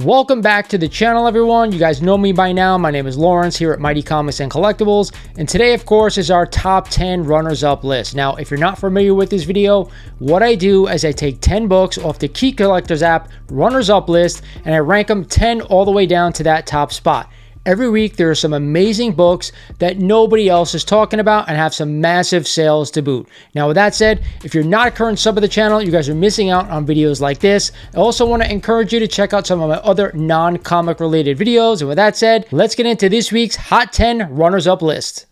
Welcome back to the channel, everyone. You guys know me by now. My name is Lawrence here at Mighty Comics and Collectibles, and today, of course, is our top 10 runners-up list. Now, if you're not familiar with this video, what I do is I take 10 books off the Key Collectors app runners-up list, and I rank them 10 all the way down to that top spot. Every week, there are some amazing books that nobody else is talking about and have some massive sales to boot. Now, with that said, if you're not a current sub of the channel, you guys are missing out on videos like this. I also want to encourage you to check out some of my other non-comic related videos. And with that said, let's get into this week's Hot 10 Runners-Up list.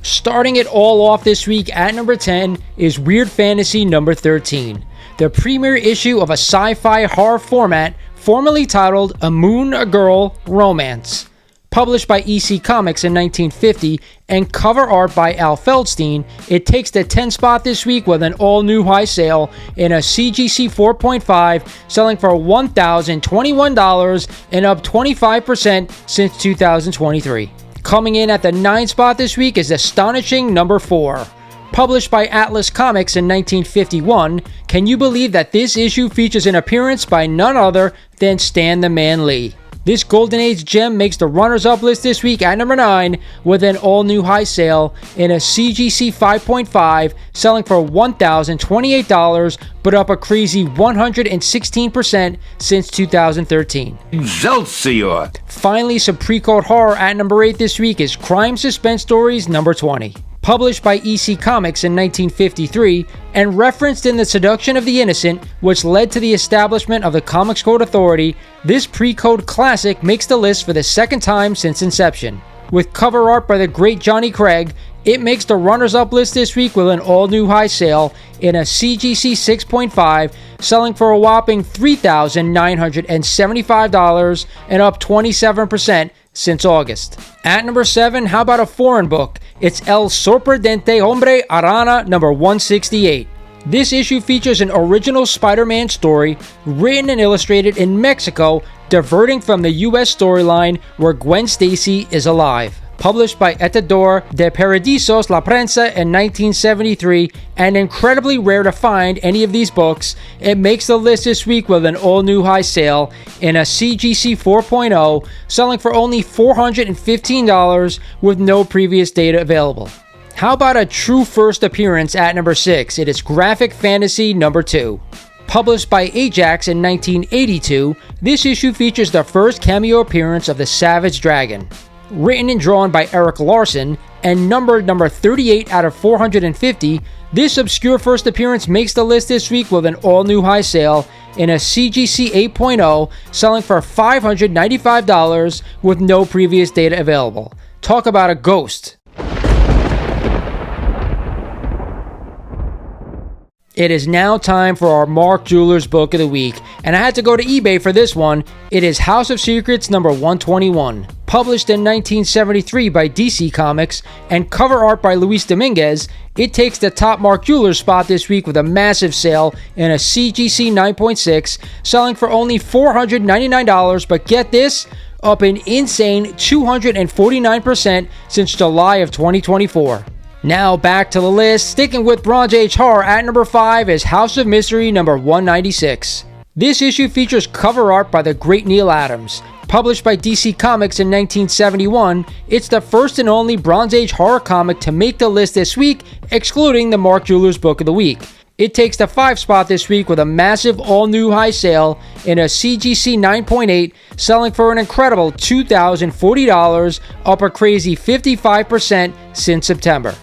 Starting it all off this week at number 10 is Weird Fantasy number 13, the premiere issue of a sci-fi horror format formerly titled A Moon, a Girl Romance. Published by EC Comics in 1950 and cover art by Al Feldstein, it takes the 10th spot this week with an all-new high sale in a CGC 4.5, selling for $1,021 and up 25% since 2023. Coming in at the 9th spot this week is Astonishing number 4. Published by Atlas Comics in 1951, can you believe that this issue features an appearance by none other than Stan the Man Lee? This Golden Age gem makes the runners-up list this week at number 9 with an all-new high sale in a CGC 5.5, selling for $1,028, but up a crazy 116% since 2013. Excelsior! Finally, some pre-code horror at number 8 this week is Crime Suspense Stories number 20. Published by EC Comics in 1953 and referenced in The Seduction of the Innocent, which led to the establishment of the Comics Code Authority, this pre-code classic makes the list for the second time since inception. With cover art by the great Johnny Craig, it makes the runners-up list this week with an all-new high sale in a CGC 6.5, selling for a whopping $3,975 and up 27% since August. At number 7, how about a foreign book? It's El Sorprendente Hombre Arana number 168. This issue features an original SpiderMan story written and illustrated in Mexico, diverting from the US storyline where Gwen Stacy is alive. Published by Etador de Paradisos La Prensa in 1973, and incredibly rare to find any of these books, it makes the list this week with an all-new high sale in a CGC 4.0, selling for only $415 with no previous data available. How about a true first appearance at number 6? It is Graphic Fantasy number 2. Published by Ajax in 1982, this issue features the first cameo appearance of the Savage Dragon. Written and drawn by Eric Larson and numbered number 38 out of 450, this obscure first appearance makes the list this week with an all-new high sale in a CGC 8.0, selling for $595 with no previous data available. Talk about a ghost. It is now time for our Mark Jewelers book of the week, and I had to go to eBay for this one. It is House of Secrets number 121. Published in 1973 by DC Comics and cover art by Luis Dominguez, it takes the top Mark Jewelers spot this week with a massive sale in a CGC 9.6, selling for only $499, but get this, up an insane 249% since July of 2024. Now back to the list, sticking with Bronze Age horror at number 5 is House of Mystery number 196. This issue features cover art by the great Neil Adams. Published by DC Comics in 1971, it's the first and only Bronze Age horror comic to make the list this week, excluding the Mark Jewelers book of the week. It takes the 5th spot this week with a massive all-new high sale in a CGC 9.8, selling for an incredible $2,040, up a crazy 55% since September.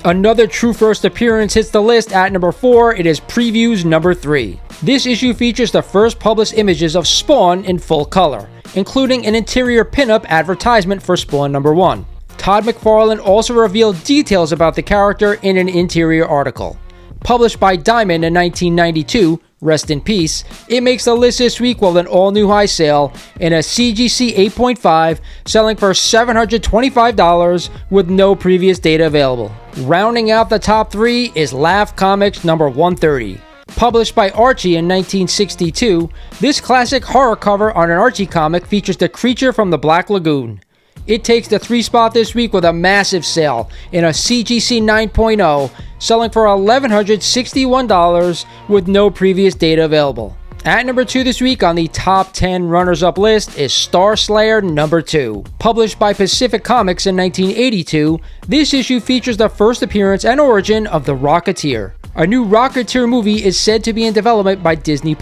Another true first appearance hits the list at number 4. It is Previews number 3. This issue features the first published images of Spawn in full color, including an interior pinup advertisement for Spawn number 1. Todd McFarlane also revealed details about the character in an interior article. Published by Diamond in 1992, rest in peace, it makes the list this week with an all-new high sale in a CGC 8.5, selling for $725 with no previous data available. Rounding out the top 3 is Laugh Comics number 130. Published by Archie in 1962, this classic horror cover on an Archie comic features the creature from the Black Lagoon. It takes the 3 spot this week with a massive sale in a CGC 9.0, selling for $1,161 with no previous data available. At number 2 this week on the top 10 runners-up list is Star Slayer number 2. Published by Pacific Comics in 1982, this issue features the first appearance and origin of the Rocketeer. A new Rocketeer movie is said to be in development by Disney+.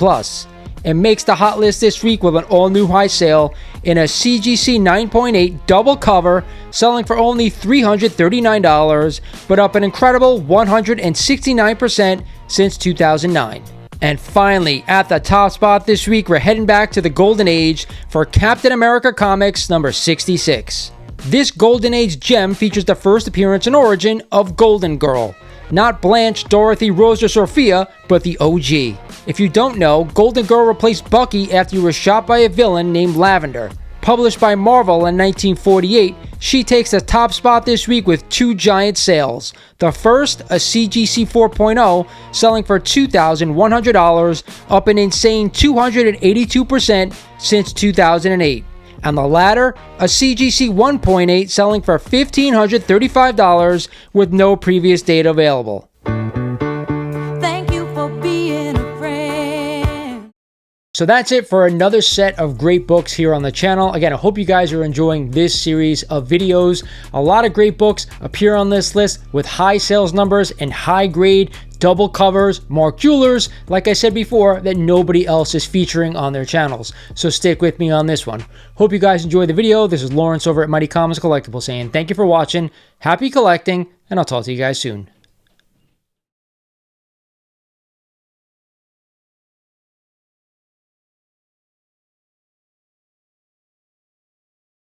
It makes the hot list this week with an all-new high sale in a CGC 9.8 double cover, selling for only $339, but up an incredible 169% since 2009. And finally, at the top spot this week, we're heading back to the Golden Age for Captain America Comics number 66. This Golden Age gem features the first appearance and origin of Golden Girl. Not Blanche, Dorothy, Rose, or Sophia, but the OG. If you don't know, Golden Girl replaced Bucky after he was shot by a villain named Lavender. Published by Marvel in 1948, she takes the top spot this week with 2 giant sales. The first, a CGC 4.0, selling for $2,100, up an insane 282% since 2008. And the latter, a CGC 1.8, selling for $1,535 with no previous data available. Thank you for being a friend. So that's it for another set of great books here on the channel. Again, I hope you guys are enjoying this series of videos. A lot of great books appear on this list with high sales numbers and high grade double covers, marked jewelers, like I said before, that nobody else is featuring on their channels. So stick with me on this one. Hope you guys enjoyed the video. This is Lawrence over at Mighty Comics Collectibles saying thank you for watching, happy collecting, and I'll talk to you guys soon.